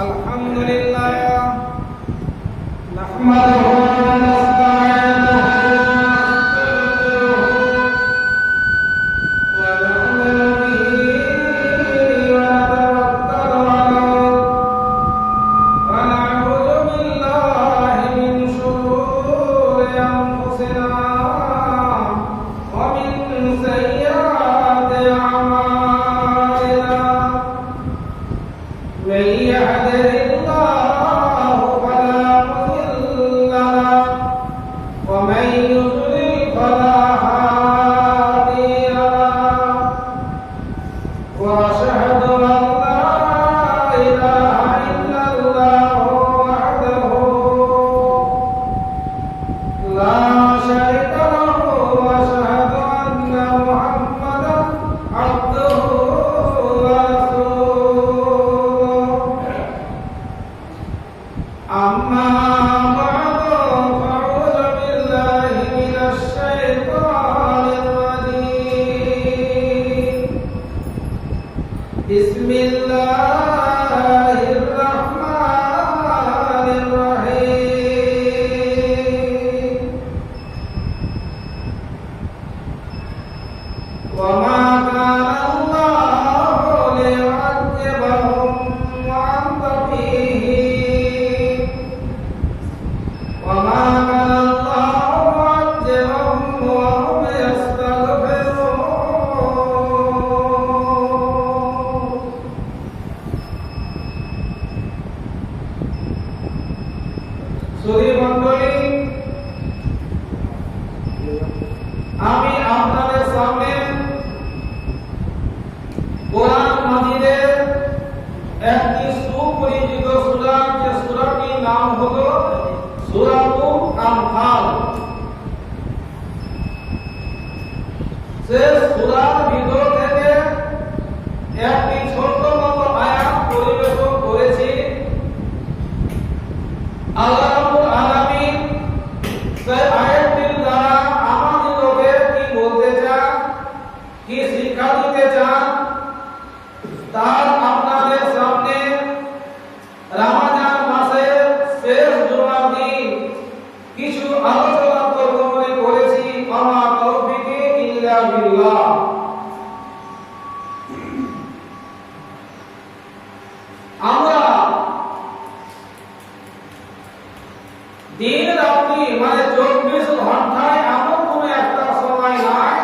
আলহামদুলিল্লাহ নাহমাদুহু ওয়া নাস্তাঈনুহু ওয়া নু'মিনু বিহি ওয়া নাতাওয়াক্কালু আলাইহি ওয়া না'উযু বিল্লাহি মিন শুরুরি আনফুসিনা ওয়া মিন সাইয়্যাতি আ'মালিনা من يهده الله فلا مضل له ومن يضلل فلا هادي له واشهد ان لا اله الا الله وحده لا شريك له واشهد ان محمدا عبده أما بعد فأعوذ بالله من الشيطان الرجيم بسم الله الرحمن الرحيم وما كان الله ليعذبهم وأنت فيهم وما كان الله معذبهم وهم يستغفرون সুধী মণ্ডলী, আমি আপনাদের সামনে কোরআন মাজিদের একটি সুপরিচিত সূরা, যে সূরাটির নাম হলো সূরাতুল আনফাল। সে সূরার ভিতর থেকে একটি ছোট্ট মতো আয়াত পরিবেশন করেছি। আল্লাহ রাব্বুল আলামিন সেই আয়াতটির দ্বারা আমাদেরকে কি বলতে চান, কি শিক্ষা দিতে চান, তার আপনাদের সামনে রমজান মাসের শেষ জুমার দিন কিছু আলোচনা করব মনে করেছি। আমা তৌফিকি ইল্লা বিল্লাহ। আমরা দিন রাত্রি মানে 24 ঘন্টায় এমন কোন একটা সময় নাই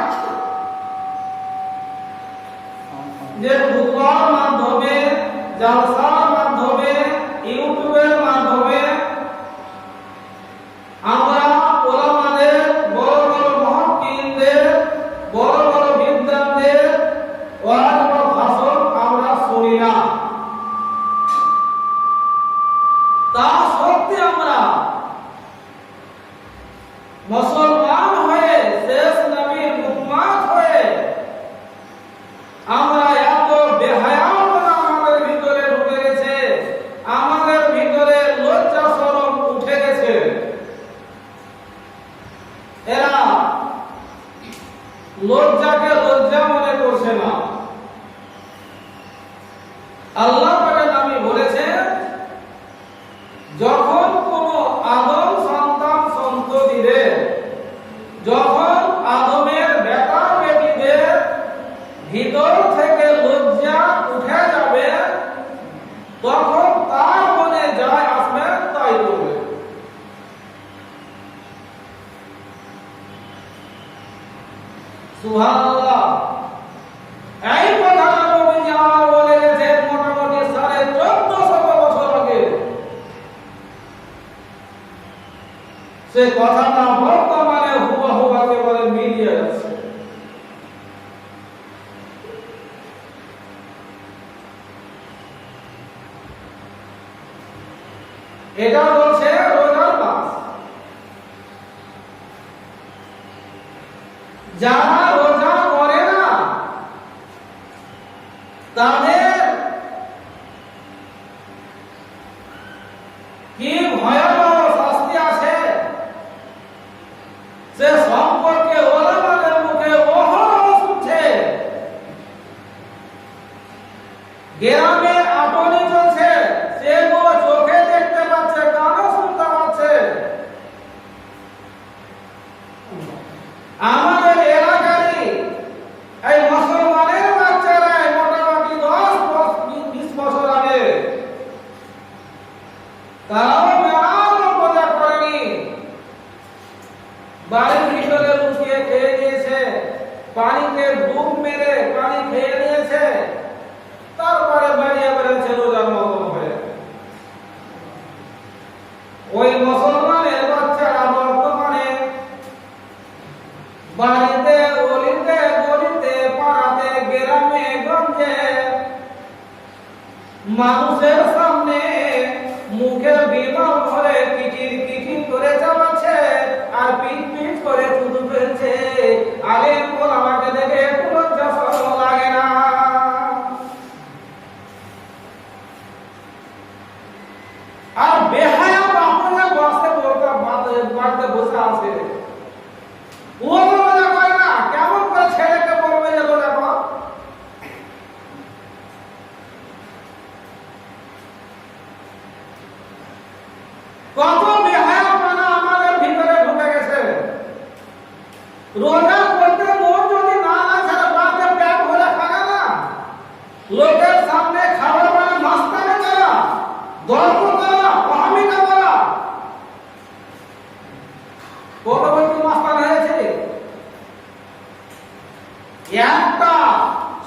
যে বুখার মাধ্যমে, জালসার মাধ্যমে, ইউটিউবের মাধ্যমে আমরা ওলামাদের, বড় বড় মুহাক্কিকদের, বড় বড় বিদ্বানদের ওয়াজ বা ভাষণ আমরা শুনি না। তা সত্ত্বে আমরা মুসলমান হয়ে, শেষ নবীর উম্মত হয়ে আমরা এত বেহায়াপনা আমাদের ভিতরে ঢুকে গেছে, আমাদের ভিতরে লজ্জা শরম উঠে গেছে। এরা লজ্জাকে লজ্জা মনে করছে না। আল্লাহ পাকের নবী বলেছেন, যখন কোন আদম সন্তান সন্ততিদের, যখন আদমের বেটা বেটিদের ভিতর থেকে লজ্জা উঠে যাবে, তখন তার মনে যায় আসবে তাই করবে। সুবহানাল্লাহ। এই কথাটা নবীজি আমার বলে গেছেন মোটামুটি 1450 বছর আগে। সে কথাটা বর্তমানে হুবহু একেবারে মিলিয়ে যাচ্ছে। এটা বলছে রোজার মাস। যারা রোজা করে না তাদের কি ভয়াবহ শাস্তি আছে সে সম্পর্কে ওলামাদের মুখে অহরহ শুনছে। গ্রামে আপনি চলছে, সে তারাও মেলার মজা করেনি, বাড়ির ভিতরে লুকিয়ে খেয়ে নিয়েছে, পানিতে ডুব মেরে পানি খেয়ে নিয়েছে, তারপরে বেরিয়ে বেড়েছে রোজার মতন হয়ে। ওই মুসলমানের বাচ্চারা বর্তমানে বাড়িতে অলিতে গলিতে পাড়াতে গ্রামে গঞ্জে মানুষের সামনে মুখে বিমান ভরে কিটির কিটির করে চালাচ্ছে আর পিট পিট করে থুতু ফেলছে। আলেম ওলামাকে দেখে কোনো লজ্জা লাগে না। আর বেহায়া বাপনে বসে বাড়িতে বসে আছে, ও রোজা করে না, কেমন করে ছেলেকে বলবে যে রোজা কর? কত বেহায়াপনা আমাদের ভিতরে ঢুকে গেছে। রোজা করতে মন যদি না আছে, বাপের পেট ভরে খাবে না, লোকের সামনে খাবার মানে মাস্তানি করা, দর্প করা, অহমিকা করা। কত ব্যক্তি মাস্তান হয়েছে? একটা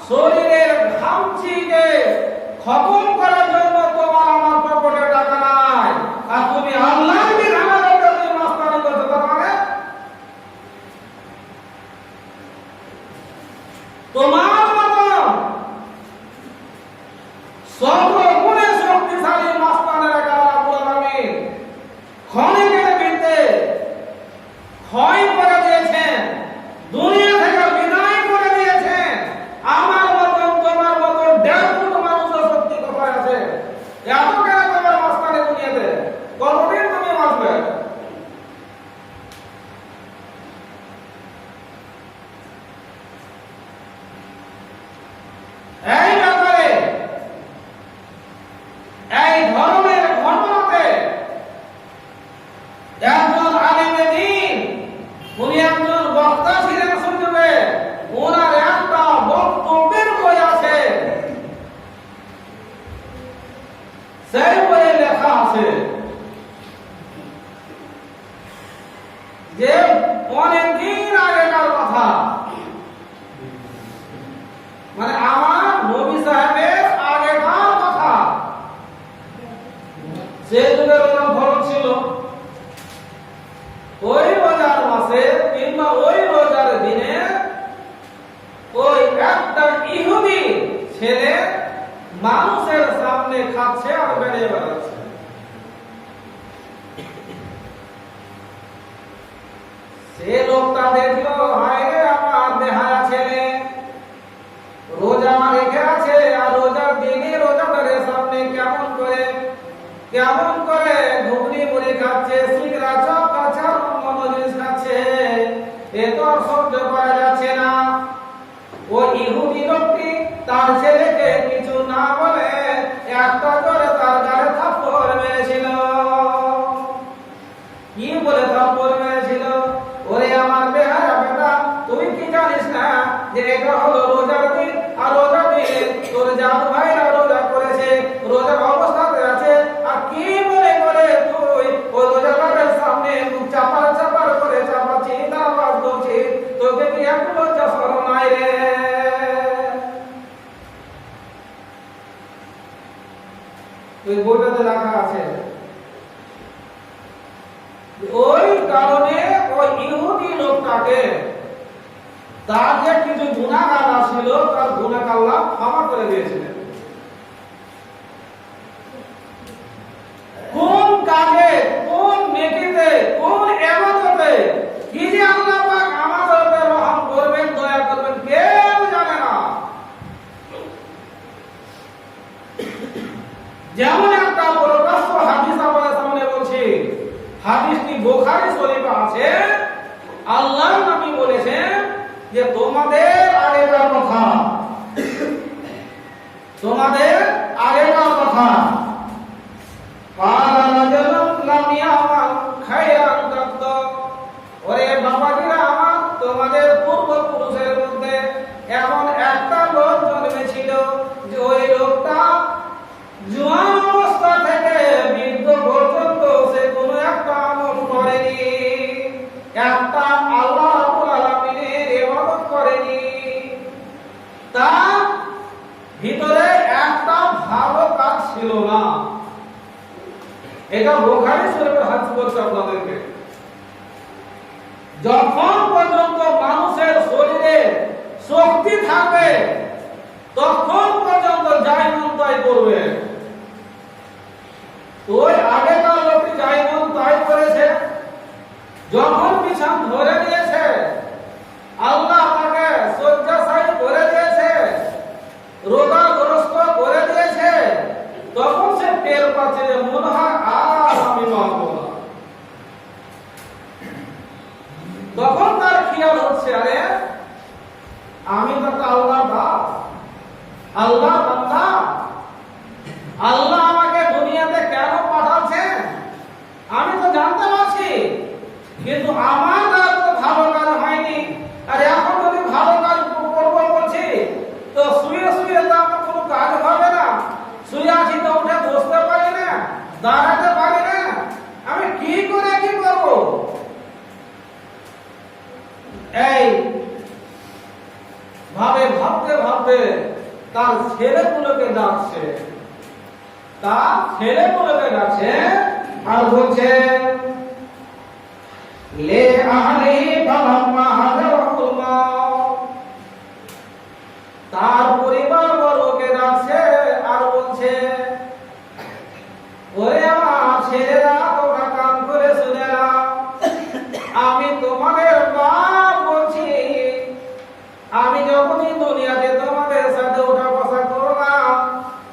শরীরের ঘামচিকে খতম করার জন্য তোমার আমার পকেটে টাকা নাই, আর তুমি আল্লাহর বিধানের উপরে তুমি মাস্তানি করতে পারো না। তোমার মতো সর্বগুণে শক্তিশালী মাস্তানের কারণে আল্লাহ আমিন ক্ষণিকের ভিতরে ক্ষয় করে দিয়েছেন, দুনিয়া থেকে বিদায় করে দিয়েছেন। আমার মতন তোমার মতন 1.5 ফুট মানুষের শক্তি কোথায় আছে? এত কেন তোমার মাস্তানি দুনিয়াতে? কতদিন তুমি বাঁচবে? এই ব্যাপারে এই ধরনের ঘটনাতে একজন আলেমে দ্বীন, উনি একজন বক্তা ছিলেন সুযোগে, ওনার একটা বক্তব্যের বই আছে, সেই বইয়ে লেখা আছে যে অনেকদিন আগেকার কথা, মানে আমার নবী সাহেবের আগেকার কথা। সে যুগের রোজা ফরজ ছিল, ওই রোজার মাসে কিংবা ওই রোজার দিনে ওই একটা ইহুদি ছেলে মানুষের সামনে খাচ্ছে আর বেরিয়ে বেড়াচ্ছে। সে লোকটা দেখলো, হায় রে আমার বেহায়া ছেলে, রোজা রেখে আছে আর রোজার দিনে রোজাদারের সামনে কেমন করে ঘুগনি মুড়ি খাচ্ছে, সিগরা চপ খাচ্ছে, আর অন্য জিনিস খাচ্ছে। এ তো আর সহ্য করা যাচ্ছে না। ও ইহুদি লোকটি তার ছেলেকে কিছু না বলে একটা করে তার গায়ে থাপ্পড় মেরেছিল। কি বলে থাপ্পড় মেরেছিল? ওরে আমার বেহায়া বেটা, তুই কি জানিস না যে এটা হলো রোজার দিন, আর রোজার দিনে তোর জাত ভাইরা রোজা করেছে, রোজার অবস্থাতে আছে, আর কি মনে করে তুই ওই রোজাদারের সামনে চাপার চাপার করে চাপাচ্ছি, আওয়াজ করছি, তোকে কি একটু লজ্জা শরম নাই রে? ওই বইটাতে লেখা আছে। ওই কারণে ওই ইহুদি লোকটাকে তার যে কিছু গুনাহগার ছিল, তার গুনাহ আল্লাহ ক্ষমা করে দিয়েছিলেন। কোন কাজে, কোন নেকিতে, কোন ইবাদতে কি যে আল্লাহ পাক আমাদের উপর রহম করবেন, দয়া করবেন, কেউ জানে না। যেমন একটা প্রকাশ্য হাদিস আমাদের সামনে বলছি, হাদিসটি বুখারী শরীফে আছে। আল্লাহর নবী বলেছেন যে তোমাদের আগেকার কথা, তোমাদের আগেকার কথা, ওরে বাবাজিরা আমার, তোমাদের পূর্বপুরুষের মধ্যে এমন একটা লোক জন্মেছিল যে ওই লোকটা জোয়ান অবস্থা থেকে বৃদ্ধ এটা বুখারী শরীফের হাদিস বলছে আপনাদেরকে। যখন পর্যন্ত মানুষের শরীরে শক্তি থাকবে তখন পর্যন্ত যাই মন তাই করবে। ওই আগেকার লোকটি যাই মন তাই করেছে, যখন বিছান ধরে নিয়েছে আল্লাহ তাকে শয্যাশায়ী করে দিয়েছে, রোগাগ্রস্ত করে দিয়েছে, তখন সে টের পাচ্ছে যে মনে হয় আর আমি মানব না। তখন তার খেয়াল হচ্ছে আরে আমি তো আল্লাহর দাস, আল্লাহর বান্দা, আল্লাহ আমাকে দুনিয়াতে কেন পাঠাচ্ছেন আমি তো জানতে পারছি, কিন্তু আমার দ্বারা তো ভালো কাজ হয়নি। আর এখন যদি ভালো কাজ করবো বলছি তো শুয়ে শুয়ে তো আমার কোনো কাজ হবে না, শুয়ে আছি তো উঠে বসতে পারি না, দাঁড়াতে পারি না, আমি কি করে কি করবো? এই ভাবে ভাবতে ভাবতে তার ছেলেগুলোকে ডাকছে, তার ছেলেগুলোকে ডাকছে আর বলছে লে আহলি ফালাম্মা হাদারাহুল মাউত। তার পরিবার বর্গকে ডাকছে আর বলছে ওরে আমার ছেলেরা তোমরা কান করে শুনে নাও, আমি তোমাদের বাপ বলছি, আমি যখনই দুনিয়াতে তোমাদের সাথে ওঠা বসা করলাম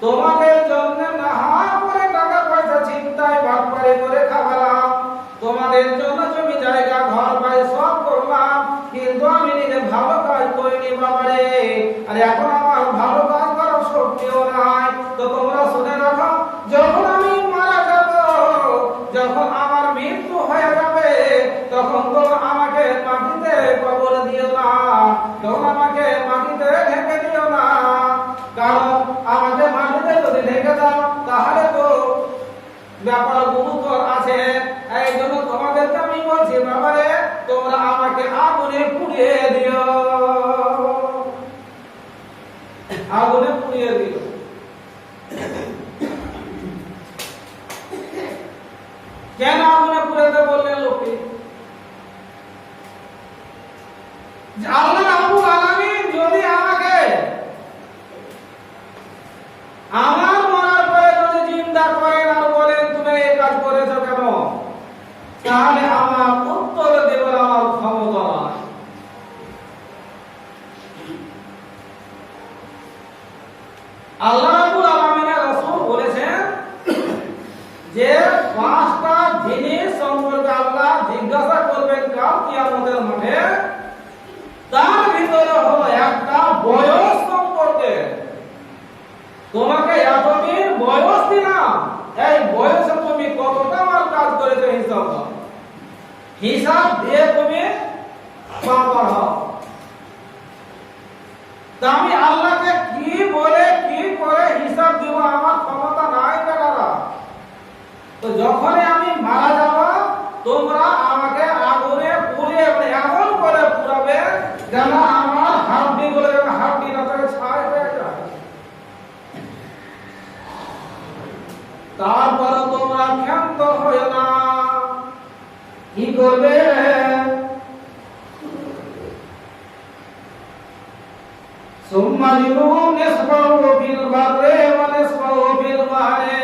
তোমাদের জন্য না করে টাকা পয়সা চিন্তায় ভাগবাড়ি করে খাওয়ালাম, তোমাদের জন্য জমি জায়গা ঘর বাড়ি সব করলাম, কিন্তু আমি নিজে ভালো কাজ করিনি বাবারে। আর এখন আমার ভালো কাজ করার শক্তিও নাই। তো তোমরা শুনে রাখো, যখন আমি মারা যাব, যখন আমার মৃত্যু হয়ে যাবে, তখন তোমরা আমাকে মাটিতে কবর দিও না, তখন আমাকে মাটিতে ঢেকে দিও না, কারণ আমাকে মাটিতে যদি ঢেকে দাও তাহলে তো ব্যাপার গুরুতর আছে। এই জন্য তোমাদেরকে আমি বলছি বাবারে তোমরা আমাকে আগুনে পুড়িয়ে দিও, আগুনে পুড়িয়ে দিও। কেন আগুনে পুড়াতে বললেন লোকটি? আল্লাহ রাব্বুল আলামিন যদি আমাকে আমার মরার পরে যদি জিন্দা করেন আর বলেন তুমি এই কাজ করেছো কেন, তাহলে আমার উত্তর দেবার আমার ক্ষমতা নাই। আল্লাহ রাব্বুল আলামিনের রাসূল বলেছেন যে 5টা জিনিস সম্পর্কে আল্লাহ জিজ্ঞাসা করবেন কাল কিয়ামতের মাঠে। তার ভিতরে হলো একটা বয়স সম্পর্কে। তোমাকে এতদিন বয়স দিলাম, এই বয়সে তুমি কতটা আমার কাজ করেছো হিসাব দাও, হিসাব দিয়ে তুমি পার হও। তা আমি আল্লাহকে কি বলে কি করে হিসাব দিব আমার ক্ষমতা নাই বেটারা। তো যখনই আমি মারা যাব তোমরা আমাকে আগুনে পুড়িয়ে এমন করে পুড়াবে যেন আমার হাড্ডি গুলো যেন হাড্ডি না থাকে ছাই হয়ে যায়। তারপরে তোমরা ক্ষান্ত হয়ে না, কি করবে? সুম্মা লিনুম নিসফাহু ফিল বাররি ওয়া নিসফাহু ফিল বাহরি।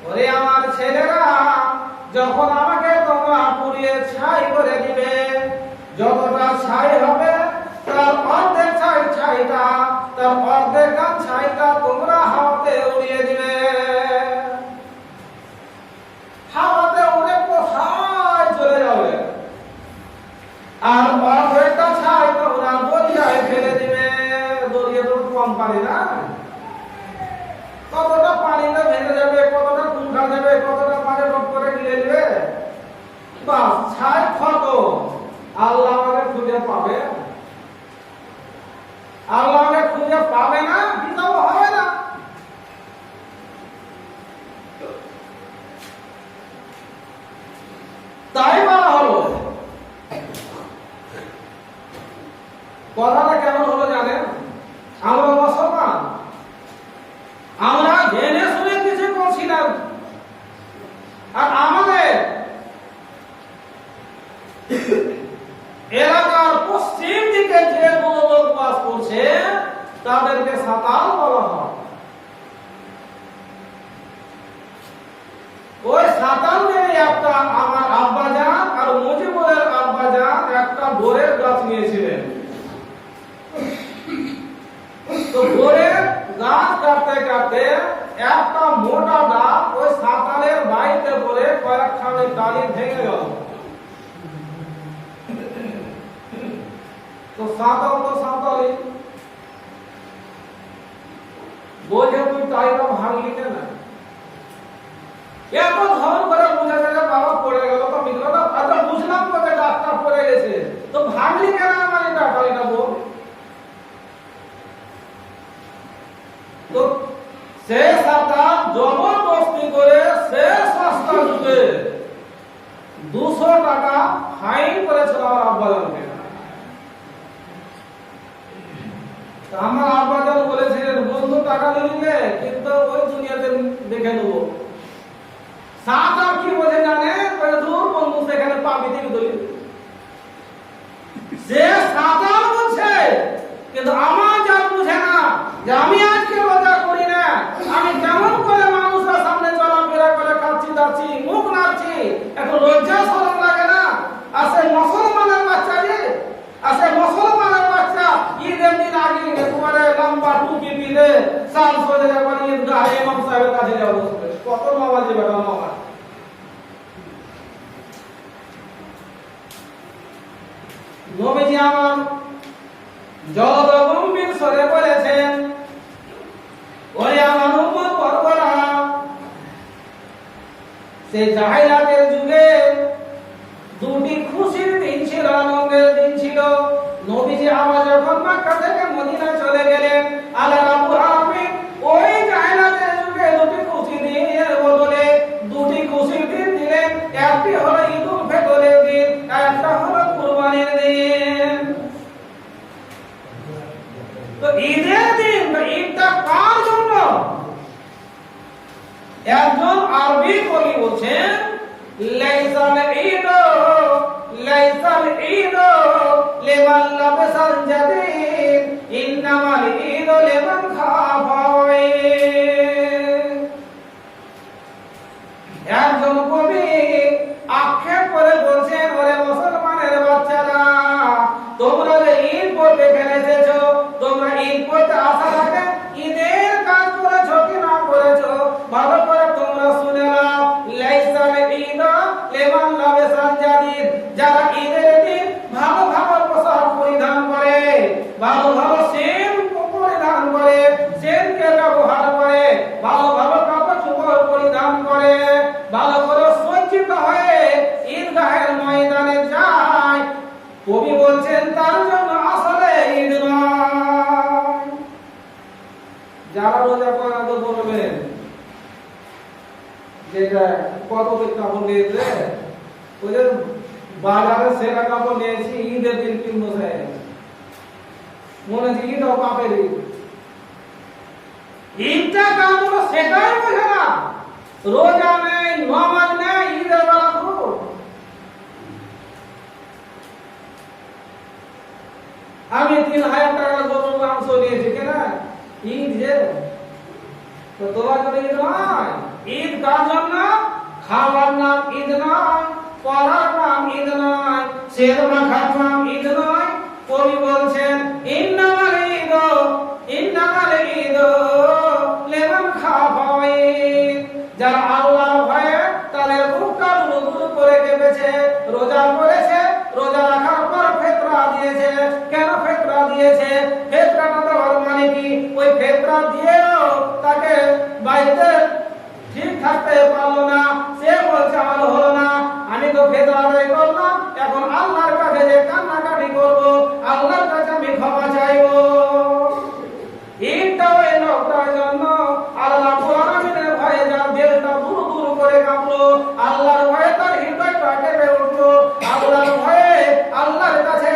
ওরে আমার ছেলেরা, যখন আমাকে তোমরা পুড়িয়ে ছাই করে দিবে, যতটা ছাই হবে তার অর্ধেক ছাইটা তার অর্ধেক ছাইটা তোমরা হাওয়াতে উড়িয়ে দিবে। হাওয়াতে উড়ে কোথায় চলে যাবে, আর অর্ধেকটা ছাই তোমরা দরিয়ায় ফেলে দিবে। দরিয়া তো কম পানি না, কতটা পানিটা ভেঙে যাবে, কতটা কুঁঠা যাবে, কতটা পানি ডপ করে গিলে দিবে, বাস ছাই ক্ষত। আল্লাহ আমাকে খুঁজে পাবে, আল্লাহ আমাকে খুঁজে পাবে না, হিসাব হবে না। তাই বলা হলো। কথাটা কেমন হলো জানেন? আমরা মুসলমান, আমরা জেনে শুনে কিছু করছি না, সাতাল মেরে একটা আমার আব্বাজান আর মুজিবুরের আব্বাজান একটা বোরের গাছ নিয়েছিলেন। তো বোরের গাছ কাটতে কাটতে একটা মোটা ডাল ওই সাতালের বাড়িতে পড়ে কয়েকখানি ডালি ভেঙে গেল। তো সাতালি বলছে তুই টাইটা ভাঙলি কেন? এত ধর করে বুঝা যায় বাবা পড়ে গেল তো মিত্রটা আচ্ছা বুঝলাম তো যে ডাক্তার পড়ে গেছে, তো ভাঙলি কেন আমার এটা টাইটা বল। তো সে সাতাল জবরদস্তি করে সে সস্তা যুগে 200 টাকা ফাইন করেছিল আমার আব্বাজানকে। আমার আব্বাজান বলেছিলেন বন্ধু টাকা নিলে কিন্তু ওই দুনিয়াতে দেখে নেবো। সাতাল কি বোঝে জানে? দূর বন্ধু সেখানে পাবি দিবি দলি। সে সাতাল বুঝছে কিন্তু আমার যা বুঝে না যে আমি আজকে রোজা করি না, আমি কেমন করে মানুষের সামনে চলাফেরা করে খাচ্ছি দাচ্ছি মুখ নাড়ছি, একটু লজ্জা শরম লাগে না? আসে মুসলমানের বাচ্চা রে, আসে মুসলমানের বাচ্চা ঈদের দিন আগে একেবারে লম্বা টুপি পিলে সাল সোজা একবার ঈদগাহে ইমাম সাহেবের কাছে যাওয়া বসবে। কত নামাজি বেটা নামাজ। নবীজি আমার জলগম্ভীর স্বরে বলেছেন, ওরে আমার উম্মত বর্বরা, সে জাহিলাতের যুগে দুটি খুশির দিন ছিল, আনন্দের দিন ছিল। নবীজি আমার যখন মক্কা থেকে মদিনা চলে গেলেন, আল্লাহ রাব্বুল আলামিন ওই জাহিলাতের যুগে দুটি খুশির দিনের বদলে দুটি খুশির দিন দিলেন। একটি হলো ঈদুল ফিতরের দিন, একটা হলো কুরবানির দিন। তো ঈদের দিন, ঈদটা কার জন্য? একজন আরবি কবি বলছেন, লাইসাল ঈদ লাইসাল ঈদ লিমান লাবসাল জাদিদ ইন্নামাল ঈদ লিমান খাফা ওয়াইদ। একজন কবি আক্ষেপ করে বলছেন, ওরে মুসলমানের বাচ্চারা, তোমরা যে ঈদ পড়তে এসেছো, তোমরা ঈদ পড়তে আসার আগে ঈদের কাজ করেছো কি না করেছো ভালো করে তোমরা শুনে নাও। লাইসাল ঈদ লিমান লাবসাল জাদিদ, যারা ঈদের দিন ভালো ভালো পোশাক পরিধান করে, ভালো ভালো সেন পরিধান করে, সেনকে ব্যবহার করে, ভালো ভালো কাপড় চোপড় পরিধান করে, ভালো করে সজ্জিত হয়ে ঈদগাহের ময়দানে যায়, কবি বলছেন তার জন্য আসলে ঈদ নয়। যারা রোজা করে তো বলবেন যেটা কত কাপড় নিয়েছে, ওই যে বাজারে সেরা কাপড় নিয়েছি ঈদের দিন কিনবো, মনে হচ্ছে ঈদও পাপের ঈদ। ঈদটা কাপড় সেটাই বোঝে না, রোজা নেই নামাজ নেই, ঈদের বেলা খুব। আমি 3000 টাকা গরুর মাংস নিয়েছি কেন? ঈদ যে, তো তোমার জন্য ঈদ নয়। ঈদ কার জন্য? খাওয়ার নাম ঈদ নয়, পড়ার নাম ঈদ নয়, সের মাখার নাম ঈদ নয়। কবি বলছেন, ইন্নামাল ঈদ লিমান খাফা ওয়াইদ, যারা আল্লাহর ভয়ে তাদের বুকটা দুরু করে কেঁপেছে, রোজা করেছে, রোজা রাখার পর ফিতরা দিয়েছে। কেন ফিতরা দিয়েছে? ফিতরাটা দেওয়ার মানে কি? ওই ফিতরা দিয়েও তাকে বাড়িতে ঠিক থাকতে পারলো না, সে বলছে আমার হলো না, আমি তো ফিতরা আদায় করলাম, এখন আল্লাহর কাছে যে কান্নাকাটি করবো, আল্লাহর কাছে আমি ক্ষমা চাইবো। ঈদটা ওই লোকটার জন্য, আল্লাহ রাব্বুল আলামিনের ভয়ে যার দিলটা দুরু দুরু করে কাঁপলো, আল্লাহর ভয়ে তার হৃদয়টা কেঁপে উঠলো, আল্লাহর ভয়ে আল্লাহর কাছে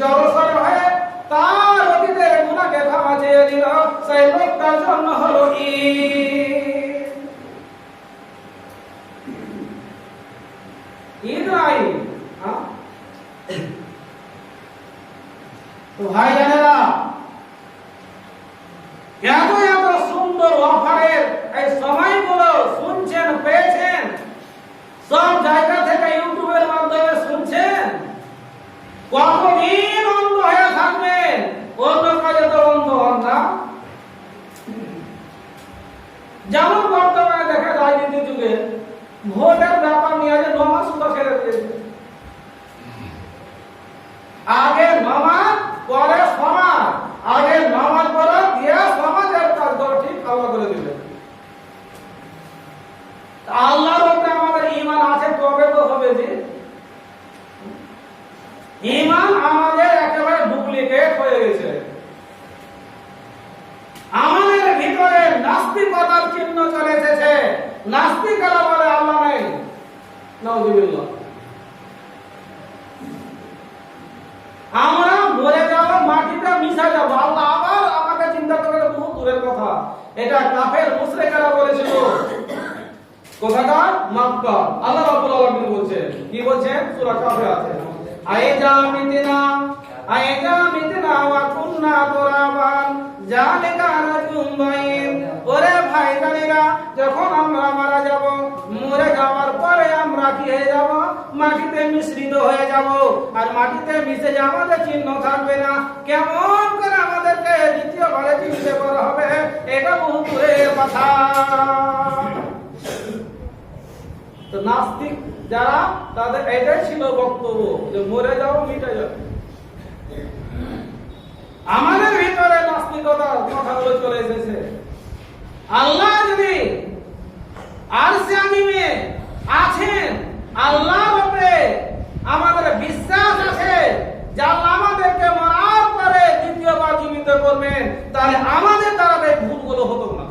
জড়সড় হয়ে তার অতীতের গুনাহকে ক্ষমা চেয়ে দিল, সেই লোকটার জন্য হলো ঈদ। ঈদ নাই তো ভাই জানেরা, এত এত সুন্দর অফারের এই সময়গুলো শুনছেন, পেয়েছেন, কতদিন অন্ধ হয়ে থাকবেন? অন্য কাজে তো অন্ধ হন না। যেমন বর্তমানে দেখে রাজনীতি যুগে ভোটের ব্যাপার নিয়ে যে নমাজ সুদা ছেড়ে দিয়েছে। আগে নামাজ পরে সমাজ, আগে নামাজ পড়া দিয়ে সমাজের কাজ করা ঠিক আল্লাহ করে দিবে। আল্লাহর উপরে আমাদের ঈমান আছে তবে তো হবে। যে ঈমান আমাদের একেবারে ডুপ্লিকেট হয়ে গেছে। আমাদের ভিতরে নাস্তিকতার চিহ্ন চলে এসেছে। নাস্তিকরা বলে আল্লাহ নেই, নাউযুবিল্লাহ। আমরা মরে যাব, মাটিতে মিশে যাব, আল্লাহ আবার আমাকে চিন্তা করে বহু দূরের কথা। এটা কাফের মুশরিকরা বলেছিল। কোথাকার? মক্কা। আল্লাহ রাব্বুল আলামিন বলছেন, কি বলছেন? সূরা কাফে আছে, আইজা মিতনা ওয়া কুননা তুরাবান জালিকা রাজুম বাইন। ওরে ভাই জানেরা, যখন আমরা মারা যাব, মরে যাওয়ার পরে আমরা কি হয়ে যাব? মাটিতে মিশ্রিত হয়ে যাব। আর মাটিতে মিশে যে আমাদের চিহ্ন থাকবে না। কেমন করে আমাদেরকে দ্বিতীয়বারে চিনতে করা হবে? এটা বহু দূরের কথা। তো নাস্তিক যারা, তাদের এটাই ছিল বক্তব্য যে মরে যাও, মিটে যাবে। আমাদের ভিতরে নাস্তিকতার কথাগুলো চলে এসেছে। আল্লাহ যদি আরশে আজিমে আছেন, আল্লাহর উপরে আমাদের বিশ্বাস আছে যে আল্লাহ আমাদেরকে মরার পরে দ্বিতীয়বার জীবিত করবেন, তাহলে আমাদের দ্বারা এই ভুলগুলো হতো না।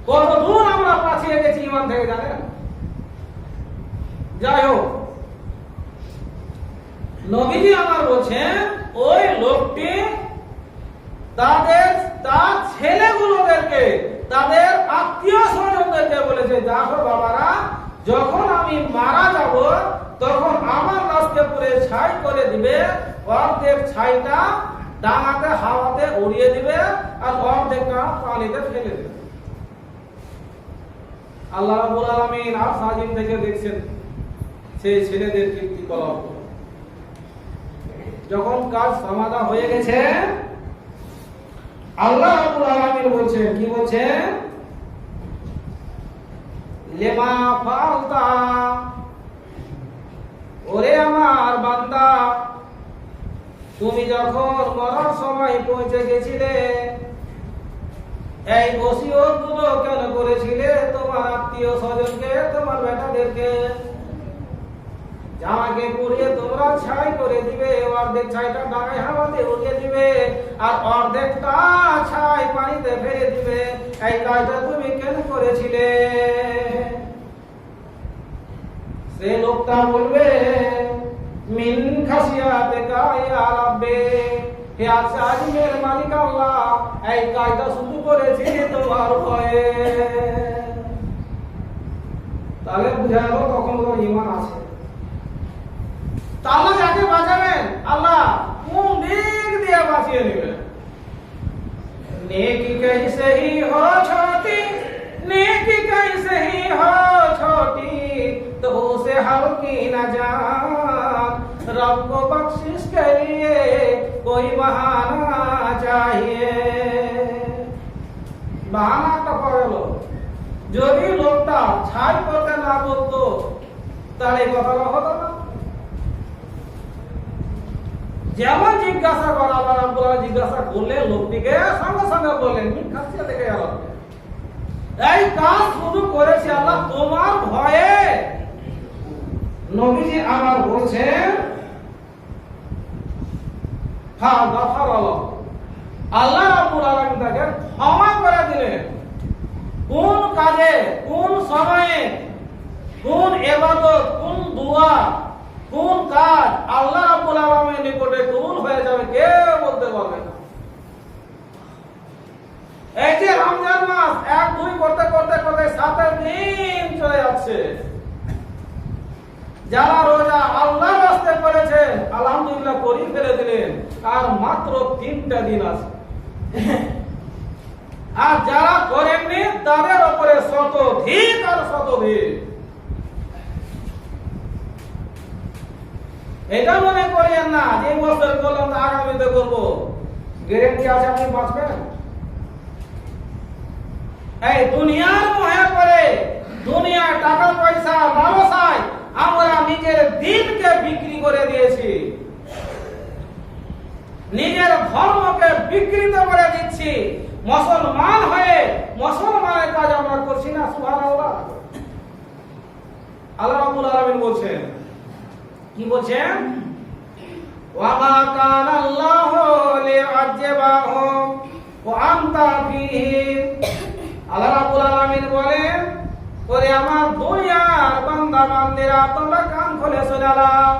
কত দূর আমরা পাঠিয়ে গেছি ঈমান থেকে, জানেন? যাই হোক, নবীজি আমার বলছেন, ওই লোকটি তার ছেলেগুলোদেরকে, তাদের আত্মীয় স্বজনদেরকে বলেছে, দেখো বাবারা, যখন আমি মারা যাব তখন আমার লাশকে পুরে ছাই করে দিবে। অর্ধেক ছাইটা ডাঙাতে হাওয়াতে উড়িয়ে দিবে, আর অর্ধেকটা পানিতে ফেলে দেবে। আল্লাহ রাব্বুল আলামিন আর সাজিম থেকে দেখছেন সেই ছেলেদের কীর্তিকলাপ। যখন কাজ সমাধা হয়ে গেছে, আল্লাহ রাব্বুল আলামিন বলছেন, কি বলছেন? লেমা ফালতা, ওরে আমার বান্দা, তুমি যখন মরার সময় পৌঁছে গেছিলে, এই ওসিয়ত গুলো কেন করেছিলে? তোমার আত্মীয় স্বজনকে, তোমার বেটাদেরকে জামাকে পুড়িয়ে তোমরা ছাই করে দিবে, অর্ধেক ছাইটা ডাঙায় হাওয়াতে উড়িয়ে দিবে, আর অর্ধেকটা ছাই পানিতে ফেলে দিবে। এই কাজটা তুমি কেন করেছিলে? সে লোকটা বলবে, মিন খাসিয়াতিকা ইয়া রাব্বি, হে আরশে আজিমের মালিক আল্লাহ, এই কাজটা শুরু করেছি তোমার ভয়ে। তাহলে বুঝা গেল তখন ওর ঈমান আছে। আল্লাহ যাকে বাঁচাবেন, আল্লাহ কোন দিক দিয়ে বাঁচিয়ে নেবেন। नेकी कैसे ही हो छोटी, नेकी कैसे ही हो छोटी, तो उसे हर की न जान, रब को बख्शिश के लिए कोई बहाना चाहिए। बहाना का पड़लो, যদি লোকটা ছাই করতে না বলতো তাহলে কথাটা হতো না। যেমন জিজ্ঞাসা করা, আল্লাহ রাব্বুল আলামিন জিজ্ঞাসা করলে লোকটিকে সঙ্গে সঙ্গে বললেন, মিন খাসিয়া থেকে গেল, এই কাজ শুরু করেছি আল্লাহ তোমার ভয়ে। নবীজি আমার বলছেন, হ্যাঁ গফার আল্লাহ রাব্বুল আলামিন তাকে ক্ষমা করে দিলেন। কোন কাজে, কোন সময়ে, কোন ইবাদত, কোন দোয়া, কোন কাজ আল্লাহ রাব্বুল আলামিনের নিকটে কবুল হয়ে যাবে কেউ বলতে পারবে না। এই যে রমজান মাস 1-2 করতে করতে করতে 7 দিন চলে যাচ্ছে। যারা রোজা আল্লাহর রাস্তায় করেছেন আলহামদুলিল্লাহ করি ফেলে দিলেন, আর মাত্র 3টা দিন আছে। আর যারা করেননি তাদের উপরে শতধিক আর শতধিক। এটা মনে করিয়েন না যে বছর করলাম তা আগামীতে করবো, গ্যারান্টি আছে আপনি বাঁচবেন? এই দুনিয়ার মোহে করে, দুনিয়া টাকা পয়সা লালসায় আমরা নিজের দিনকে বিক্রি করে দিয়েছি, নিজের ধর্মকে বিকৃত করে দিচ্ছি। মুসলমান হয়ে মুসলমানের কাজ আমরা করছি না। সুবহানাল্লাহ। আল্লাহ রাব্বুল আলামিন বলছেন, কি বলছেন? ওয়া মা কানা আল্লাহু লিআযযিবাহুম ওয়া আনতা ফীহিম। আল্লাহ রাব্বুল আলামিন বলেন, ওরে আমার দুনিয়ার বান্দা বান্দিরা তোমরা কান খুলে শুনে নাও,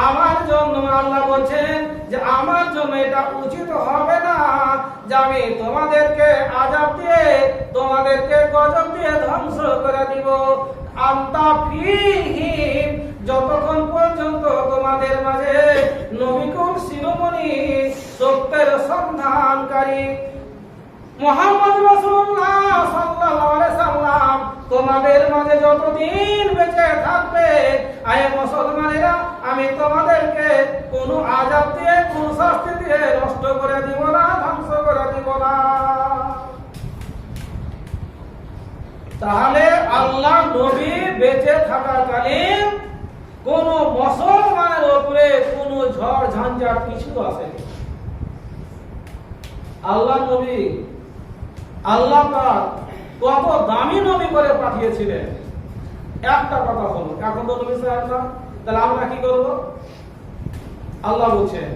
আমার জন্য আল্লাহ বলছেন যে আমার জন্য এটা উচিত হবে না যে আমি তোমাদেরকে আযাব দিয়ে, তোমাদেরকে গজব দিয়ে ধ্বংস করে দিব। আনতা ফীহিম, যতক্ষণ পর্যন্ত তোমাদের মাঝে নবীকুল শিরোমণি সত্যের সন্ধানকারী মুহাম্মদ রাসূলুল্লাহ সাল্লাল্লাহু আলাইহি সাল্লাম তোমাদের মাঝে যতদিন বেঁচে থাকবে, আয়ে মুসলমানেরা, আমি তোমাদেরকে কোনো আযাব দিয়ে, কোনো শাস্তি দিয়ে নষ্ট করে দিব না, ধ্বংস করে দিব না। তাহলে আল্লাহ নবী বেঁচে থাকাকালীন কোন মুসলমানের উপরে কোন ঝড় ঝঞ্ঝাট কিছু আসেনি। আল্লাহ নবী, আল্লাহ পাক কত দামি নবী করে পাঠিয়েছিলেন। একটা কথা হলো, এখন তো নবী সাহেব না, তাহলে আমরা কি করব? আল্লাহ বলছেন,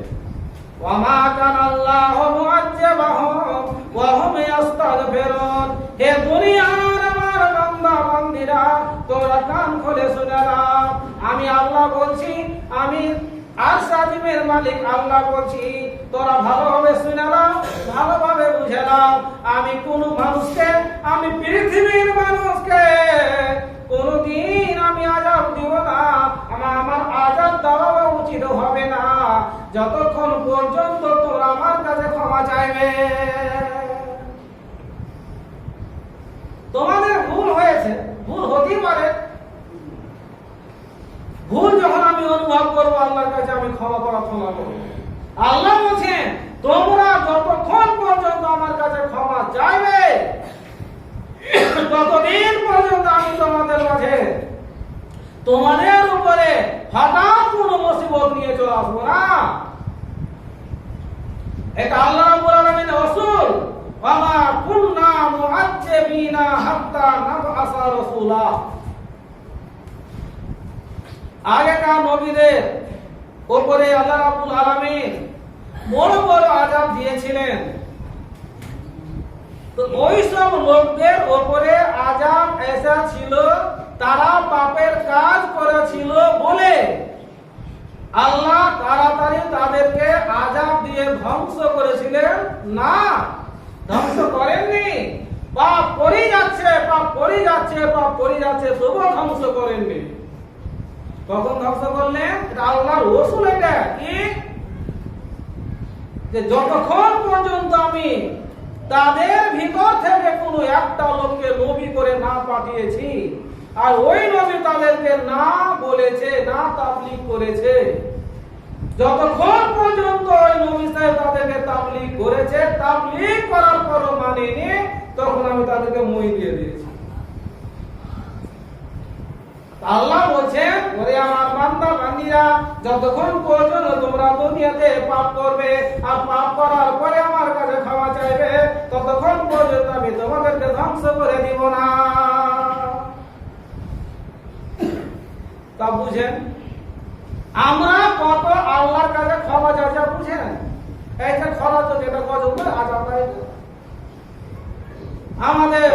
ওয়া মা কানা আল্লাহু মুআয্যিবাহুম ওয়া হুম ইস্তাগফিরুন। হে দুনিয়ার আমার বান্দা বান্দীরা, তোমরা কান খুলে শুনে নাও, আমি আল্লাহ বলছি, আমি আরশাদিমের মালিক আল্লাহ বলছি, তোরা ভালোভাবে শুনে নাও, ভালোভাবে বুঝে নাও। আমি কোন মানুষকে, আমি পৃথিবীর মানুষকে কোনদিন আমি আযাব দিব না, আমার আযাব দেওয়া উচিত হবে না যতক্ষণ পর্যন্ত তোমরা আমার কাছে ক্ষমা চাইবে। তোমাদের ভুল হয়েছে, ভুল হতেই পারে, ভুল যখন আমি অনুভব করবো আল্লাহর কাছে আমি ক্ষমা প্রার্থনা করব। আল্লাহ বলছেন, তোমরা যতক্ষণ পর্যন্ত আমার কাছে ক্ষমা চাইবে, ততদিন পর্যন্ত আমি তোমাদের মাঝে, তোমাদের উপরে হঠাৎ কোনো মুসিবত নিয়ে চলে আসবো না। এটা আল্লাহ রাব্বুল আলামিনের রাসূল, ওয়া মা কুননা মুআজ্জিবিনা হাত্তা নাবআসা রাসূলা। আগেকার নবীদের উপরে আল্লাহ রাব্বুল আলামিন বড় বড় আযাব দিয়েছিলেন, তো ওই সব লোকদের উপরে আযাব এসা ছিল, তারা পাপের কাজ করেছিল বলে আল্লাহ তাড়াতাড়ি তাদেরকে আযাব দিয়ে ধ্বংস করেছিলেন না, ধ্বংস করেননি। পাপ করে যাচ্ছে, পাপ করে যাচ্ছে, পাপ করে যাচ্ছে, তবুও ধ্বংস করেননি। কখন ধ্বংস করলেন? এটা আল্লাহর রাসূল, এটা কি যে যতক্ষণ পর্যন্ত আমি তাদের ভিতর থেকে কোনো একটা লোককে নবী করে না পাঠিয়েছি, আর ওই নবী তাদেরকে না বলেছে, না তাবলীগ করেছে, যতক্ষণ পর্যন্ত ওই নবী সাহেব তাদেরকে তাবলীগ করেছে, তাবলীগ করার পরও মানেনি, তখন আমি তাদেরকে মই দিয়ে দিয়েছি। আল্লাহ বলছেন, ওরে আমার বান্দা বান্দীরা, যতক্ষণ পর্যন্ত তোমরা দুনিয়াতে পাপ করবে আর পাপ করার পরে আমার কাছে ক্ষমা চাইবে, ততক্ষণ পর্যন্ত আমি তোমাদেরকে ধ্বংস করে দিব না। তা বুঝেন আমরা কত আল্লাহর কাছে ক্ষমা চাইছি, বুঝেন? এই যে খরচ, যেটা গজব আযাব, আমাদের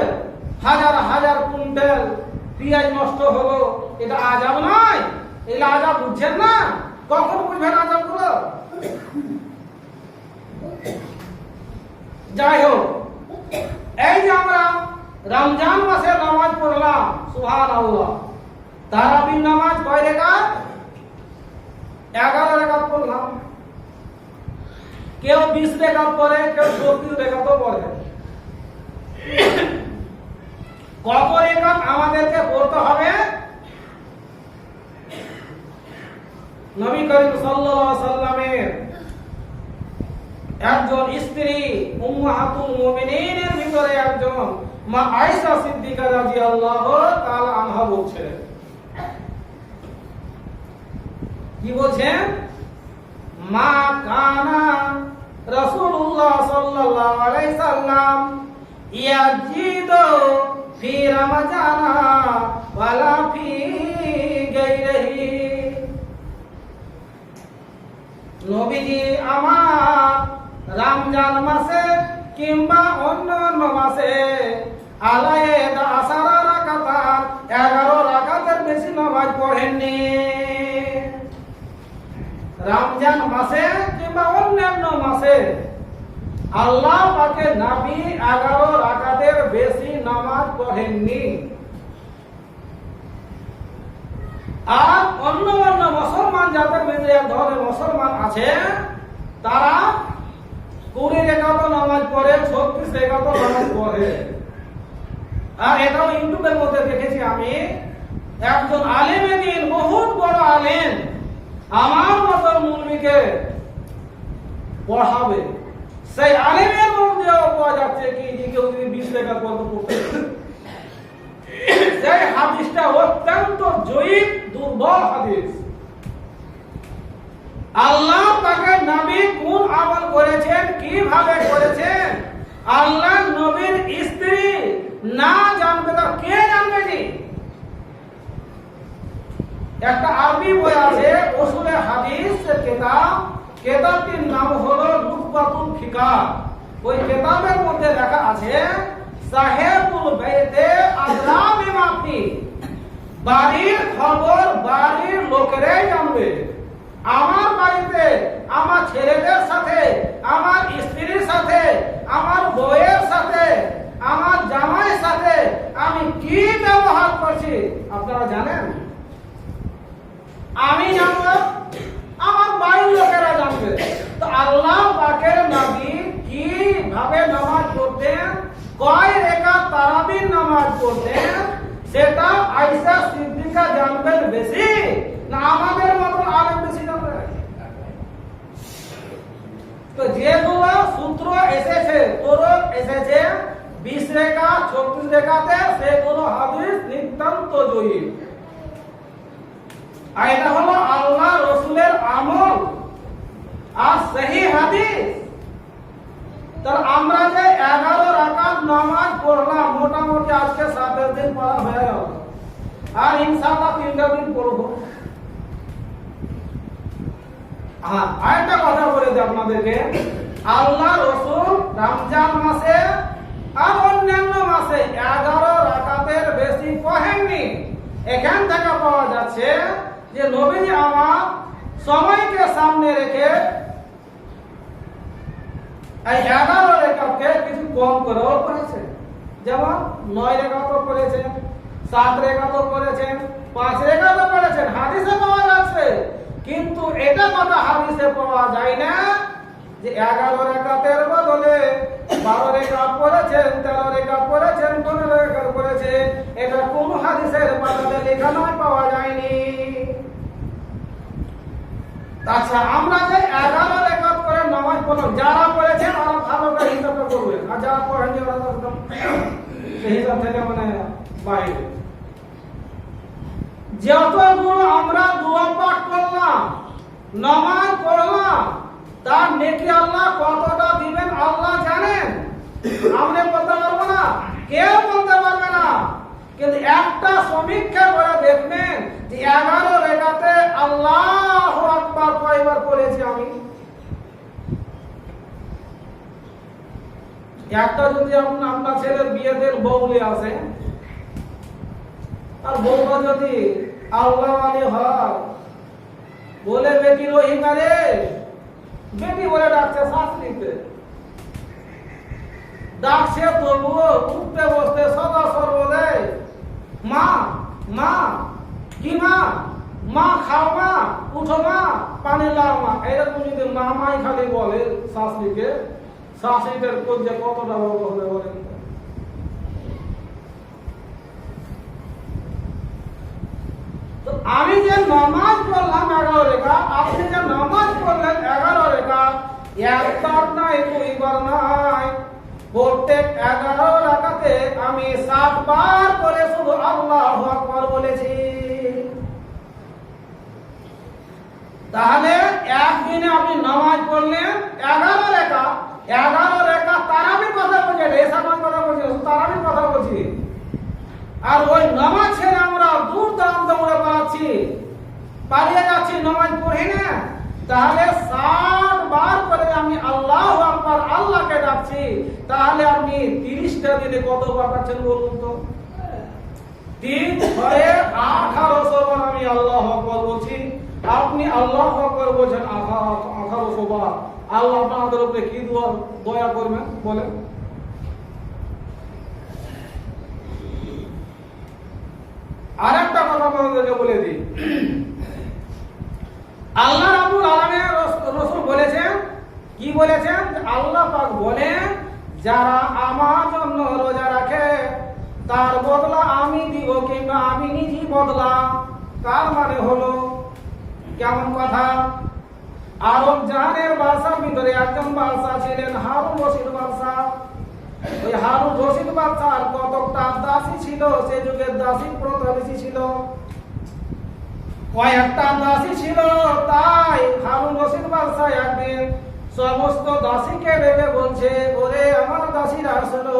হাজার হাজার কুইন্টাল পেঁয়াজ নষ্ট হলো, এটা আযাব নয়? এগুলো আযাব বুঝছেন না? কখন বুঝবেন আযাব গুলো? যাই হোক, এই যে আমরা রমজান মাসে নামাজ পড়লাম, সুবহানাল্লাহ, তারাবির নামাজ কয় রাকাত? 11 রাকাত পড়লাম। কেউ 20 রাকাত পড়ে, কেউ 34 রাকাতও পড়ে। কত রাকাত আমাদেরকে পড়তে হবে? নবী করিম সাল্লাল্লাহু আলাইহি সাল্লামের একজন স্ত্রী উম্মাহাতুল মুমিনিনের ভিতরে একজন মা আয়েশা সিদ্দিকা রাদিয়াল্লাহু তাআলা আনহা বলছেন, কি বলছেন? মা কানা রাসূলুল্লাহ সাল্লাল্লাহু আলাইহি সাল্লাম ইয়াজিদু ফি রমজানা ওয়ালা ফি গায়রিহি। নবীজি আমার রমজান মাসে কিংবা অন্য মাসে আলাদা আসারা রাকাত 11 রাকাতের বেশি নামাজ পড়েননি। রমজান মাসে কিংবা অন্যান্য মাসে আল্লাহ পাকের নবী 11 রাকাতের বেশি নামাজ পড়েননি। আর অন্য মুসলমান যাদের মধ্যে এক ধরনের মুসলমান আছে, তারা 20 রেখাত নামাজ পড়ে, 36 রেখাত নামাজ পড়ে। আর এটাও ইউটিউবের মধ্যে দেখেছি আমি, একজন আলেম দিন, বহুত বড় আলেম, আমার মতো মুলবিকে পড়াবে, সেই আলেমের মধ্যেও পাওয়া যাচ্ছে কি যে কেউ যদি 20 রেখাত পড়তে, সেই হাদিসটা অত্যন্ত জয়ীফ, দুর্বল হাদিস। আল্লাহ তাকে নবী কোন আমল করেছেন, কিভাবে করেছেন, আল্লাহ নবীর স্ত্রী না জানবে তো কে জানবে? জি, একটা আরবি বই আছে উসুলে হাদিস কিতাব, কিতাবটির নাম হলো নুকবাতুল ফিকাহ। ওই কিতাবের মধ্যে লেখা আছে সাহেবুল বাইতে আদরা বিমা ফি, বাড়ির খবর বাড়ির লোকেরাই জানবে। আমার বাড়িতে আমার ছেলেদের সাথে, আমার স্ত্রীর সাথে, আমার বউয়ের সাথে, আমার জামাইয়ের সাথে আমি কি ব্যবহার করছি আপনারা জানেন? আমি জানবো, আমার বাড়ির লোকেরা জানবে। তো আল্লাহ পাকের নবী কিভাবে নামাজ পড়তেন, কয় রেখাত তারাবির নামাজ পড়তেন, সেটা আয়েশা সিদ্দিকা জানবেন বেশি না আমাদের মতো আলেম বেশি জানবে? তো যেগুলো সূত্র এসেছে, তরক এসেছে 20 রেখা 36 রেখাতে, সেগুলো হাদিস নিতান্ত জয়ীফ। আর এটা হলো আল্লাহ রসুলের আমল আর সহি হাদিস। তাহলে আমরা যে 11 রাকাত নামাজ পড়লাম, মোটামুটি আজকে 7 দিন পড়া হয়ে গেল, আর ইনশাআল্লাহ 3 দিন পড়বো। হ্যাঁ, আরেকটা কথা বলে দিই আপনাদেরকে, আল্লাহ রসুল রমজান মাসে আর অন্যান্য মাসে 11 রাকাতের বেশি পড়েননি। এখান থেকে পাওয়া যাচ্ছে যে নবীজি আমার সময়কে সামনে রেখে এই 11 রেখাতকে কিছু কম করেও করেছে। যেমন 9 রেখাতও করেছেন, 7 রেখাতও করেছেন, 5 রেখাতও করেছেন, হাদিসে পাওয়া যাচ্ছে। কিন্তু এটা কথা হাদিসে পাওয়া যায় না যে 11 রেখাতের বদলে 12 রেখাত করেছেন, 13 রেখাত করেছেন, 15 রেখাত করেছে। এটা কোন হাদিসের পাতাতে লেখা নয়, পাওয়া যায়নি। আচ্ছা, আমরা যে 11 রেখাত করে নামাজ পড়লাম, যারা পড়েছেন তারা ভালো করে হিসাবটা করবেন, আর যারা পড়েননি ওরা তো একদম সেই হিসাব থেকে মানে বাইরে। যতগুলো আমরা দোয়া পাঠ করলাম, নামাজ পড়লাম, তার নেকি আল্লাহ কতটা দিবেন আল্লাহ জানেন। আমরা বলতে পারবো না, কেউ বলতে পারবে না। কিন্তু একটা সমীক্ষা করে দেখবেন যে 11 রেখাতে আল্লাহু আকবার কয়বার পড়েছি আমি। একটা যদি আপনার ছেলের বিয়েতে বউলে আসে, আর বউটা যদি আল্লাহ ওয়ালি হয়, বলে বেটি রহিমা রে, বেটি বলে ডাকছে শাস্ত্রীতে, ডাকছে তবুও উঠতে বসতে সদা সর্বদাই মা মা, কি মা, মা খাও মা, উঠো মা, পানি লাও মা, এরকম যদি মামাই খালি বলে শাস্ত্রীকে, শাস্ত্রীদের যে কতটা বড় হবে বলেন। তো আমি যে নামাজ পড়লাম 11 রাকাত, আপনি যে নামাজ পড়লেন 11 রাকাত, একবার নয় দুইবার নয়, প্রত্যেক 11 রাকাতে আমি 7 বার করে শুধু আল্লাহু আকবার বলেছি। তাহলে একদিনে আপনি নামাজ পড়লেন 11 রাকাত, 11 রাকাত তারাবির কথা বলছি, রেসামার কথা বলছি, তারাবির কথা বলছি। আর ওই নামাজ ছেড়ে আমরা দূর দূরান্ত দৌড়ে পাচ্ছি, পালিয়ে যাচ্ছি, নামাজ পড়ি না। তাহলে 60 বার করে আমি আল্লাহু আকবার আল্লাহকে ডাকছি, তাহলে আপনি 30টা দিনে কতবার ডাকছেন বলুন তো? 3 ছয়ে 1800 বার আমি আল্লাহু আকবার বলছি, আপনি আল্লাহু আকবার বলছেন 1800 বার। আল্লাহ আপনাদের উপরে কি দয়া করবেন বলেন? আরেকটা কথা আপনাদেরকে বলে দিই, আল্লাহ রাব্বুল আলামিন রাসূল বলেছেন, কি বলেছেন? আল্লাহ পাক বলেন, যারা আমার জন্য রোজা রাখে তার বদলা আমি দিব, কিংবা আমি নিজেই বদলা। তার মানে হলো কেমন কথা? আরব জাহানের বাদশার ভিতরে একজন বাদশা ছিলেন হারুন রশিদ বাদশা। ওই হারুন রশিদ বাদশার কতকটা দাসী ছিল, সে যুগের দাসী প্রথা বেশি ছিল, কয়েকটা দাসী ছিল। তাই হারুন রশিদ বাদশা একদিন সমস্ত দাসীকে ডেকে বলছে, ওরে আমার দাসীরা শোনো,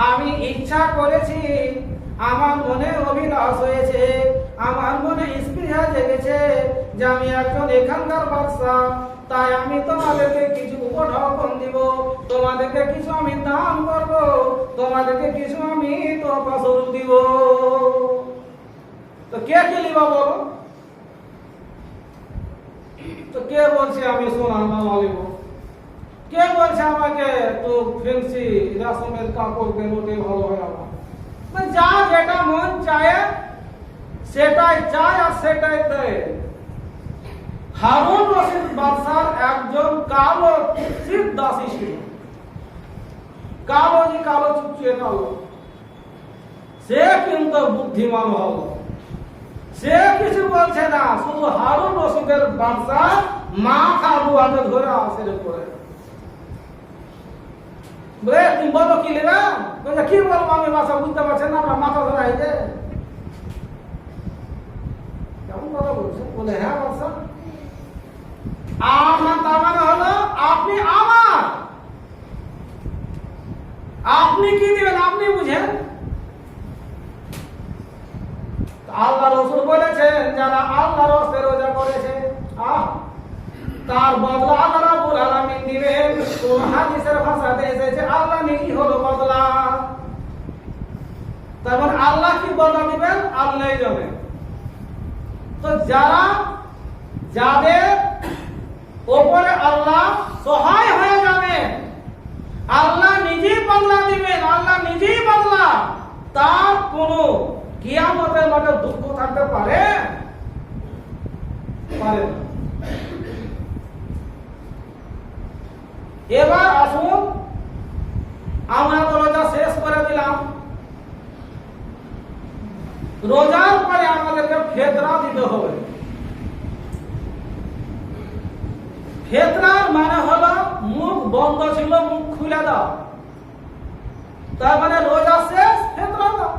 আমি ইচ্ছা করেছি, আমার মনে অভিলাষ হয়েছে, আমার মনে স্পৃহা জেগেছে যে আমি একজন এখানকার বাদশা, তাই আমি তোমাদেরকে কিছু উপঢৌকন দিব, তোমাদেরকে কিছু আমি দান করব, তোমাদেরকে কিছু আমি তোহফা স্বরূপ দিব। তো কে কি লিবা বলো? তো কে বলছে আমি সোনার মালা লিব? কে বলছে আমাকে তো ফেন্সি রেশমের কাপড় কেন, ওটাই ভালো হয় আমার? যা যেটা মন চায় সেটাই চায় আর সেটাই দেয়। হারুন রশিদ বাদশার একজন কালো কুৎসিত দাসী ছিল, কালো চুপচিয়ে কালো। সে কিন্তু বুদ্ধিমান হলো, সে কিছু বলছে না, শুধু হারুন রশিদের বাদশা মাথা দুহাতে ধরে আসে করে, বলে তুমি বলো কি নেবে? বলে কি বলবো আমি, ভাষা বুঝতে পারছেন না, আপনার মাথা ধরা হয়েছে। কেমন কথা বলছে? বলে হ্যাঁ বাদশা, আমার তার মানে হলো আপনি আমার, আপনি কি দিবেন আপনি বুঝেন। আল্লাহ রাসূল বলেছেন, যারা আল্লাহর রাস্তে রোজা করেছে তার বদলা আল্লাহ রাব্বুল আলামিন দিবেন। কোন হাদিসের ভাষাতে এসেছে আল্লাহ নিজেই হলো বদলা। তার মানে আল্লাহ কি বদলা দিবেন আল্লাহই জানেন। তো যাদের উপরে আল্লাহ সহায় হয়ে যাবে, আল্লাহ নিজেই বদলা দিবেন, আল্লাহ নিজেই বদলা, তার কোনো কিয়ামতের মাঠে দুঃখ থাকতে পারে? পারে না। এবার আসুন, আমরা তো রোজা শেষ করে দিলাম, রোজার পরে আমাদেরকে ফিতরা দিতে হবে। ফিতরার মানে হলো মুখ বন্ধ ছিল, মুখ খুলে দাও, তার মানে রোজা শেষ, ফিতরা দাও।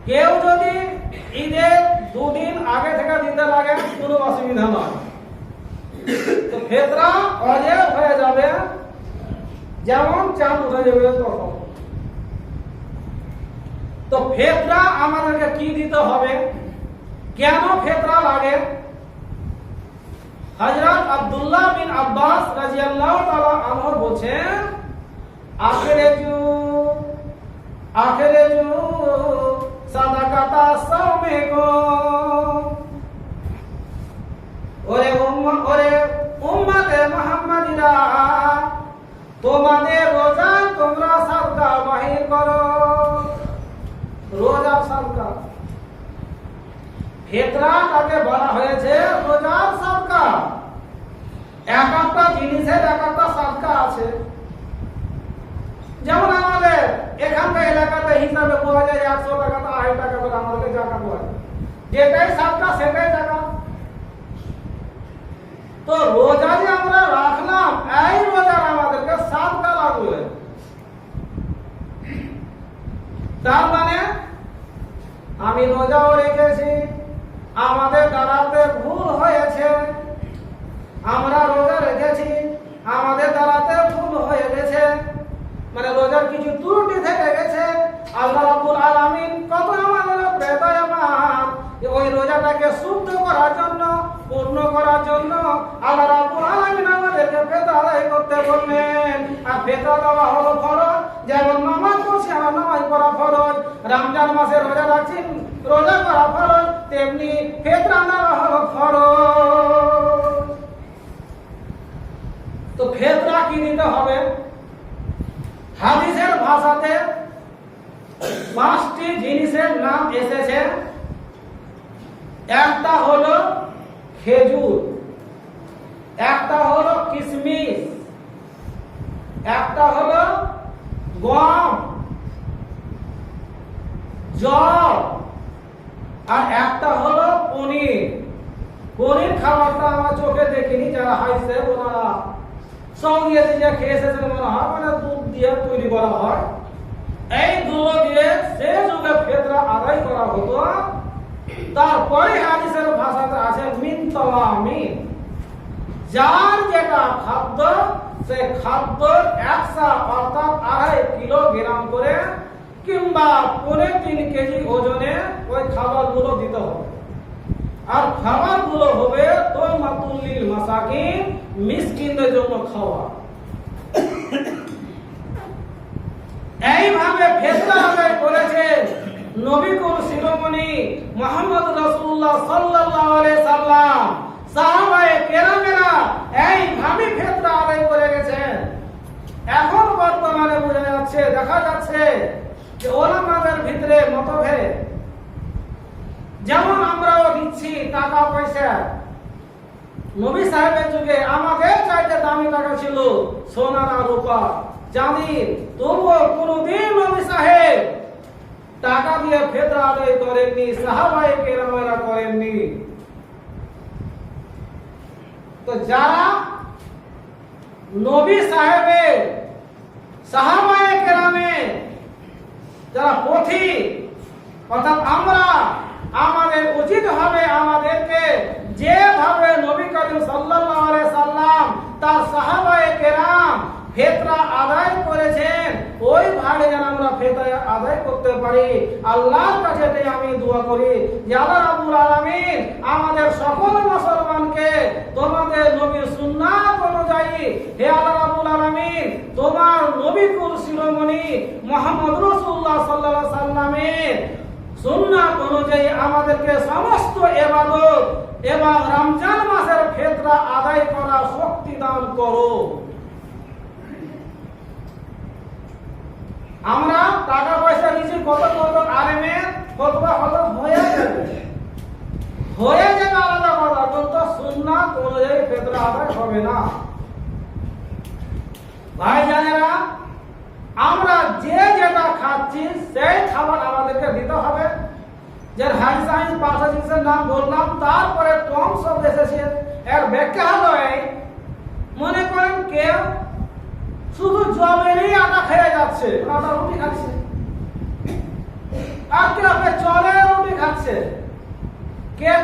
কেউ যদি ঈদের 2 দিন আগে থেকে দিতে লাগে কোনো অসুবিধা নয়, তো ফিতরা অজেব হয়ে যাবে, যেমন চাঁদ উঠে যাবে তখন। তো ফিতরা আমাদেরকে কি দিতে হবে, কেন ফিতরা লাগে? হযরত আব্দুল্লাহ বিন আব্বাস রাদিয়াল্লাহু তাআলা আনহু বলেন, আখিরাজু সাদাকাতা সাওমেকো, ওরে উম্মতে মুহাম্মাদিরা, তোমাদের রোজা তোমরা সাদকা বাহির করো, রোজা সাদকা। ফিতরাটাকে বলা হয়েছে রোজার সাদকা। এক একটা জিনিসের এক একটা সাদকা আছে। যেমন আমাদের এখানকার এলাকাতে হিসাবে পাওয়া যায় 100 টাকা তো 2.5 টাকা করে আমাদেরকে টাকা পাওয়া যায়, যেটাই সাতটা সেটাই টাকা। তো রোজা যে আমরা রাখলাম, এই রোজার আমাদেরকে 7টা লাগবে। তার মানে আমি রোজাও রেখেছি, আমাদের দ্বারাতে ভুল হয়েছে, আমরা রোজা রেখেছি, আমাদের দ্বারাতে ভুল হয়ে গেছে, মানে রোজার কিছু ত্রুটি থেকে গেছে। আল্লাহ রাব্বুল আলামিন কত আমাদের দয়াবান, ওই রোজাটাকে শুদ্ধ করার জন্য, পূর্ণ করার জন্য আল্লাহ রাব্বুল আলামিন আমাদেরকে ফিতরা আদায় করতে বললেন। আর ফিতরা দেওয়া হলো ফরজ, যেমন নামাজ পড়ছি আমরা নামাজ পড়া ফরজ, রমজান মাসে রোজা রাখছি রোজা করা ফরজ, তেমনি ফিতরা দেওয়া হলো ফরজ। তো ফিতরা কি দিতে হবে? হাদিসের ভাষাতে 5টি জিনিসের নাম এসেছে। একটা হলো খেজুর, একটা হলো কিশমিশ, একটা হলো গম, জল, আর একটা হলো পনির। পনির খাবারটা আমার চোখে দেখিনি, যারা হাইছে ওনারা সঙ্গে দিয়ে খেয়ে এসেছেন মনে হয়, মানে দুধ দিয়ে তৈরি করা হয়। এই দুধ দিয়ে সে যুগে ফিতরা আদায় করা হতো। তারপরে হাদিসের ভাষাতে আছে মিন তাওয়ামিন, যার যেটা খাদ্য সে খাদ্য 100 অর্থাৎ 2.5 কিলোগ্রাম করে কিংবা 3.5 কেজি ওজনে ওই খাবারগুলো দিতে হবে। আর খাবারগুলো হবে তুমাতুল লিল মাসাকিন, মিসকিনদের জন্য খাওয়া। এইভাবে ফিতরা আদায় করেছেন নবী কুল শিরোমণি মুহাম্মদ রাসূলুল্লাহ সাল্লাল্লাহু আলাইহি সাল্লাম। সাহাবায়ে কেরামেরা এইভাবে ফিতরা আদায় করে গেছেন। এখন বর্তমানে বোঝা যাচ্ছে, দেখা যাচ্ছে যে ওলামাদের ভিতরে মতভেদ। যেমন আমরাও দিচ্ছি টাকা পয়সা, নবী সাহেবের যুগে আমাদের চাইতে দামি টাকা ছিল সোনার আর রূপা চাঁদির, তবুও কোনদিন নবী সাহেব টাকা দিয়ে ফিতরা আদায় করেননি, সাহাবায়ে কেরামেরা করেননি। তো যারা নবী সাহেবের, সাহাবায়ে কেরামের যারা পথিক, অর্থাৎ আমরা, আমাদের উচিত হবে আমাদেরকে যেভাবে নবী করিম সাল্লাল্লাহু আলাইহি সাল্লাম তার সাহাবায়ে কেরাম ফিতরা আদায় করেছেন, ওইভাবে যেন আমরা ফিতরা আদায় করতে পারি। আল্লাহর কাছে আমি দোয়া করি যে আল্লাহ রাব্বুল আলামিন আমাদের সকল মুসলমানকে তোমাদের নবীর সুন্নাত অনুযায়ী, হে আল্লাহ রাব্বুল আলামিন তোমার নবী কুল শিরোমণি মুহাম্মদ রাসূলুল্লাহ সাল্লাল্লাহু আলাইহি সাল্লামের সুন্নাত অনুযায়ী আমাদেরকে সমস্ত ইবাদত এবং রমজান মাসের ফিতরা আদায় করার শক্তি দান করো। আমরা টাকা পয়সা নিচ্ছি, কত কত আলেমের ফতোয়া হলো হয়ে যাবে আলাদা কথা, কিন্তু সুন্নাত অনুযায়ী ফিতরা আদায় হবে না। ভাই জানেরা, আমরা যে যেটা খাচ্ছি সেই খাবার আমাদেরকে দিতে হবে। যে হাদিস আমি 5টা জিনিসের নাম বললাম, তারপরে কম শব্দ এসেছে। এর ব্যাখ্যা হলো এই, মনে করেন কেউ শুধু জলেরই আটা খেয়ে যাচ্ছে, আটা রুটি খাচ্ছে, আর কেউ চলের রুটি খাচ্ছে, কেউ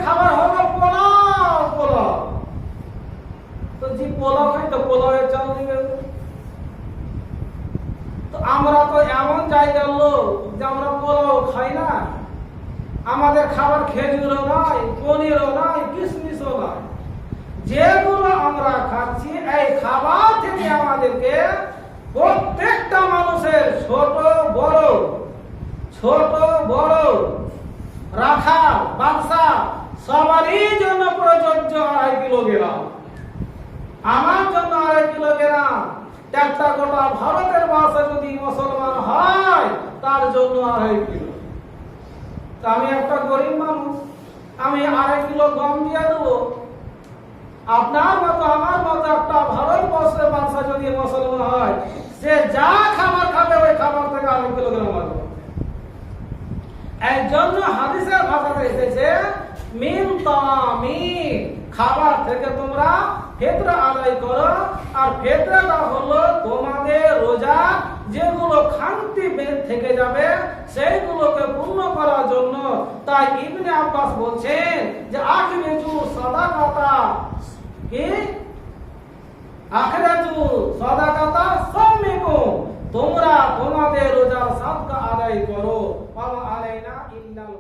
খাবার হলো পোলাও। তো যে পোলাও খাই তো পোলাওয়ের চাল দিবে। তো আমরা তো এমন জায়গার লোক যে আমরা পোলাও খাই না, আমাদের খাবার খেজুরও নাই, পনিরও নাই, কিশমিশও নাই। যেগুলো আমরা খাচ্ছি এই খাবার থেকে আমাদেরকে প্রত্যেকটা মানুষের ছোট বড় রাখা বাদশা সবারই জন্য প্রযোজ্য 2.5 কিলোগ্রাম। আমার জন্য 2.5 কিলোগ্রাম। একটা গোটা ভারতের বাসে যদি মুসলমান হয় তার জন্য 2.5 কিলো। আমি একটা গরিব মানুষ, আমি 2.5 কিলো গম দিয়ে দেবো। আপনার মতো আমার মতো একটা ভারতবর্ষের বাদশা যদি মুসলমান হয়, সে যা খাবার খাবে ওই খাবার থেকে 2.5 কিলোগ্রাম আসবে। জন্য হাদিসের ভাষাতে এসেছে মিন তামি, খাবার থেকে তোমরা ফিতরা আদায় করো। আর ফিতরাটা হলো তোমাদের রোজা যেগুলো খান্তি থেকে যাবে সেইগুলোকে পূর্ণ করার জন্য। তাই ইবনে আব্বাস বলছেন যে আখরিজু সাদাকাতা, কি আখরিজু সাদাকাতা সামিকুম, তোমরা তোমাদের রোজার সাদকা আদায় করো। ওয়া আলাইনা ইল্লাল